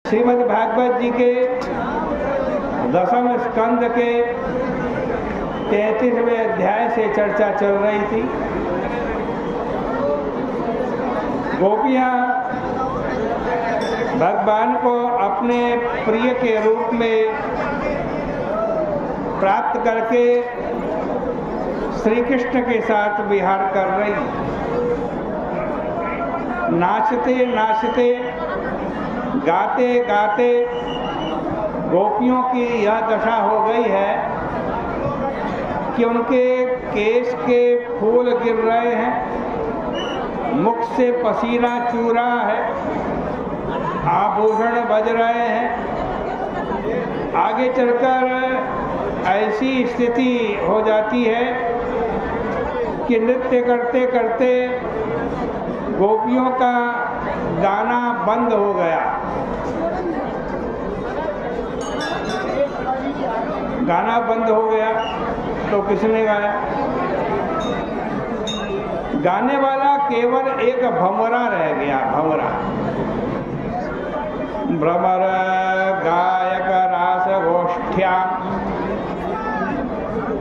श्रीमद् भागवत जी के 10वें स्कंद के 33वें अध्याय से चर्चा चल रही थी। गोपियाँ भगवान को अपने प्रिय के रूप में प्राप्त करके श्री कृष्ण के साथ विहार कर रही। नाचते नाचते गाते गाते गोपियों की यह दशा हो गई है कि उनके केश के फूल गिर रहे हैं, मुख से पसीना चू रहा है, आभूषण बज रहे हैं। आगे चलकर ऐसी स्थिति हो जाती है कि नृत्य करते करते गोपियों का गाना बंद हो गया। गाना बंद हो गया तो किसने गाया? गाने वाला केवल एक भंवरा रह गया। भंवरा, भ्रमर गायक रास गोष्ठ्या,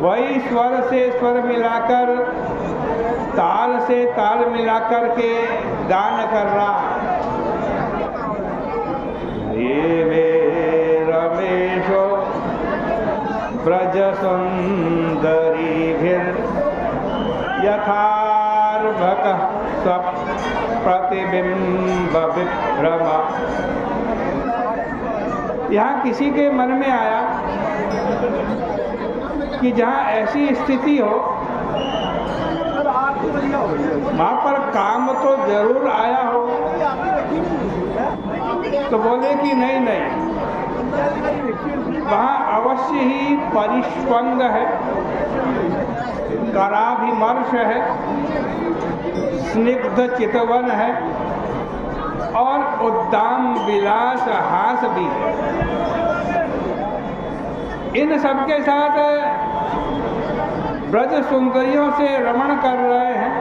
वही स्वर से स्वर मिलाकर, ताल से ताल मिलाकर के गान कर रहा। ये वे रमेशो ब्रज सुंदरीभिर यथार्भकः स्वप्रतिबिंब विभ्रम। यहाँ किसी के मन में आया कि जहाँ ऐसी स्थिति हो वहाँ पर काम तो जरूर आया हो। तो बोले कि नहीं नहीं, वहाँ अवश्य ही परिष्वंग है, कराभिमर्श है, स्निग्ध चितवन है और उद्दाम विलास हास भी है। इन सबके साथ ब्रज सुंदरियों से रमण कर रहे हैं,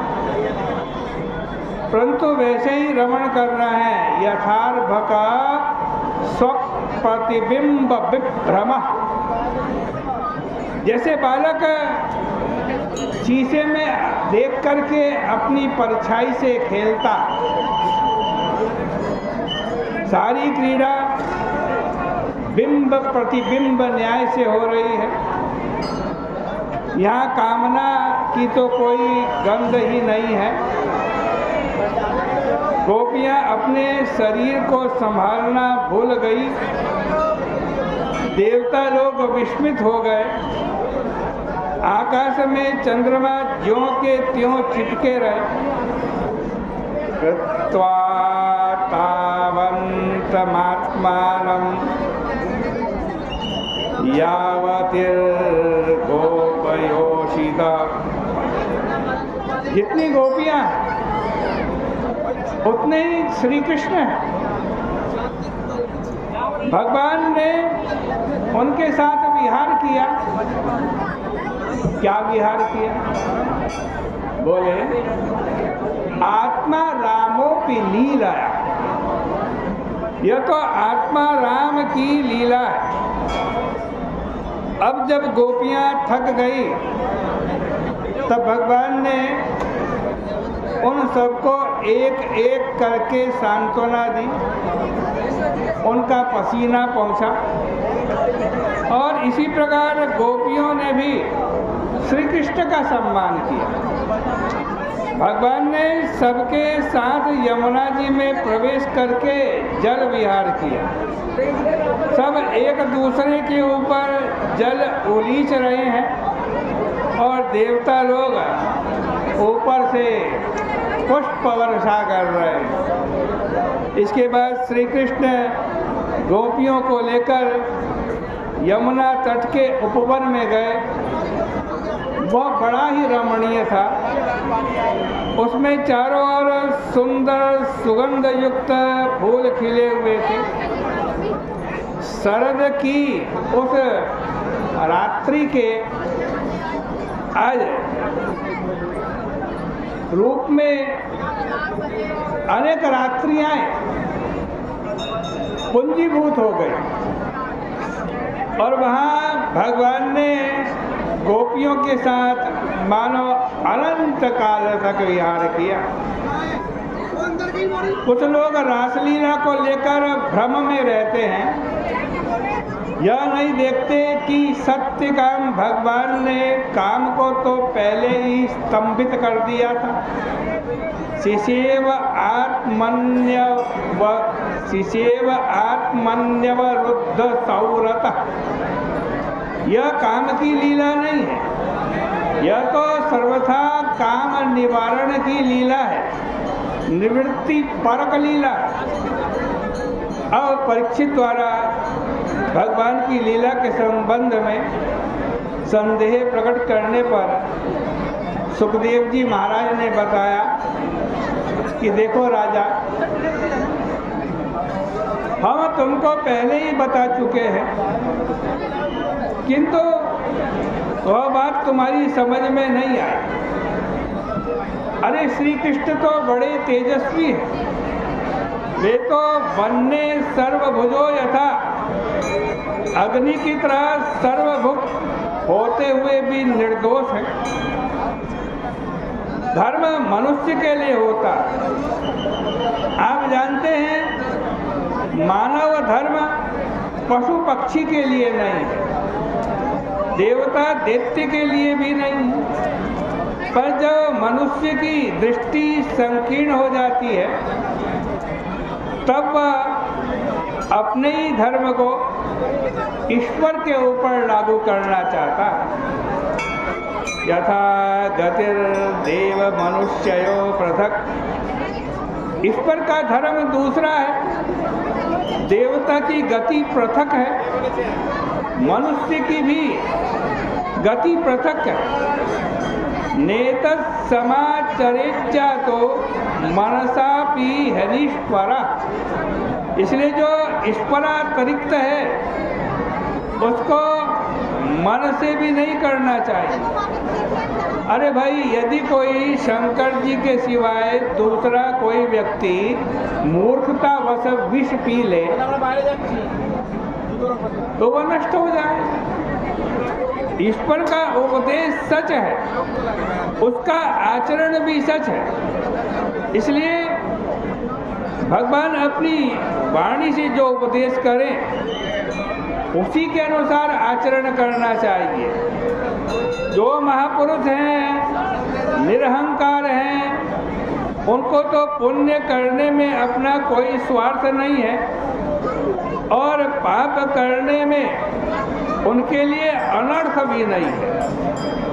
परंतु वैसे ही रमण कर रहे हैं यथार्भका स्वप्रतिबिंब विभ्रम। जैसे बालक शीशे में देख करके अपनी परछाई से खेलता। सारी क्रीड़ा बिंब प्रतिबिंब न्याय से हो रही है। यहाँ कामना की तो कोई गंध ही नहीं है। गोपियाँ अपने शरीर को संभालना भूल गई। देवता लोग विस्मित हो गए। आकाश में चंद्रमा ज्यों के त्यों चिपके रहे। कृत्वा तावन्तमात्मानं यावतिर्गोपयोषिता। जितनी गोपियाँ उतने ही श्री कृष्ण हैं। भगवान ने उनके साथ विहार किया। क्या विहार किया? बोले आत्मा रामोपि लीला। यह तो आत्मा राम की लीला है। अब जब गोपियाँ थक गई तब भगवान ने उन सबको एक एक करके सांत्वना दी। उनका पसीना पहुंचा और इसी प्रकार गोपियों ने भी श्री कृष्ण का सम्मान किया। भगवान ने सबके साथ यमुना जी में प्रवेश करके जल विहार किया। सब एक दूसरे के ऊपर जल उलीच रहे हैं और देवता लोग ऊपर से पुष्प वर्षा कर रहे हैं। इसके बाद श्री कृष्ण गोपियों को लेकर यमुना तट के उपवन में गए। वह बड़ा ही रमणीय था। उसमें चारों ओर सुंदर सुगंध युक्त फूल खिले हुए थे। शरद की उस रात्रि के आज रूप में अनेक रात्रियां पुंजीभूत हो गई और वहाँ भगवान ने गोपियों के साथ मानो अनंत काल तक विहार किया। कुछ लोग रासलीला को लेकर भ्रम में रहते हैं, यह नहीं देखते कि सत्य काम भगवान ने काम को तो पहले ही स्तंभित कर दिया था। शिशेव आत्मन्यवरुद्ध सौरत, यह काम की लीला नहीं है, यह तो सर्वथा काम निवारण की लीला है, निवृत्ति परक लीला। अब परीक्षित द्वारा भगवान की लीला के संबंध में संदेह प्रकट करने पर सुखदेव जी महाराज ने बताया कि देखो राजा, हम तुमको पहले ही बता चुके हैं, किंतु वह बात तुम्हारी समझ में नहीं आई। अरे श्री कृष्ण तो बड़े तेजस्वी हैं, वे तो वन्ने सर्वभुजो यथा, अग्नि की तरह सर्वभुक होते हुए भी निर्दोष है। धर्म मनुष्य के लिए होता, आप जानते हैं मानव धर्म पशु पक्षी के लिए नहीं है, देवता दैत्य के लिए भी नहीं है। पर जब मनुष्य की दृष्टि संकीर्ण हो जाती है तब वह अपने ही धर्म को ईश्वर के ऊपर लागू करना चाहता है। यथा गतिर्देव मनुष्यो पृथक, ईश्वर का धर्म दूसरा है, देवता की गति पृथक है, मनुष्य की भी गति पृथक है। नेत समाचरेच्चा तो मनसा पी हरीश्वरा, इसलिए जो ईश्वरातिरिक्त है उसको मन से भी नहीं करना चाहिए। अरे भाई, यदि कोई शंकर जी के सिवाय दूसरा कोई व्यक्ति मूर्खतावश विष पी ले तो वह नष्ट हो जाए। ईश्वर का उपदेश सच है, उसका आचरण भी सच है, इसलिए भगवान अपनी वाणी से जो उपदेश करें उसी के अनुसार आचरण करना चाहिए। जो महापुरुष हैं, निरहंकार हैं, उनको तो पुण्य करने में अपना कोई स्वार्थ नहीं है और पाप करने में उनके लिए अनर्थ भी नहीं है।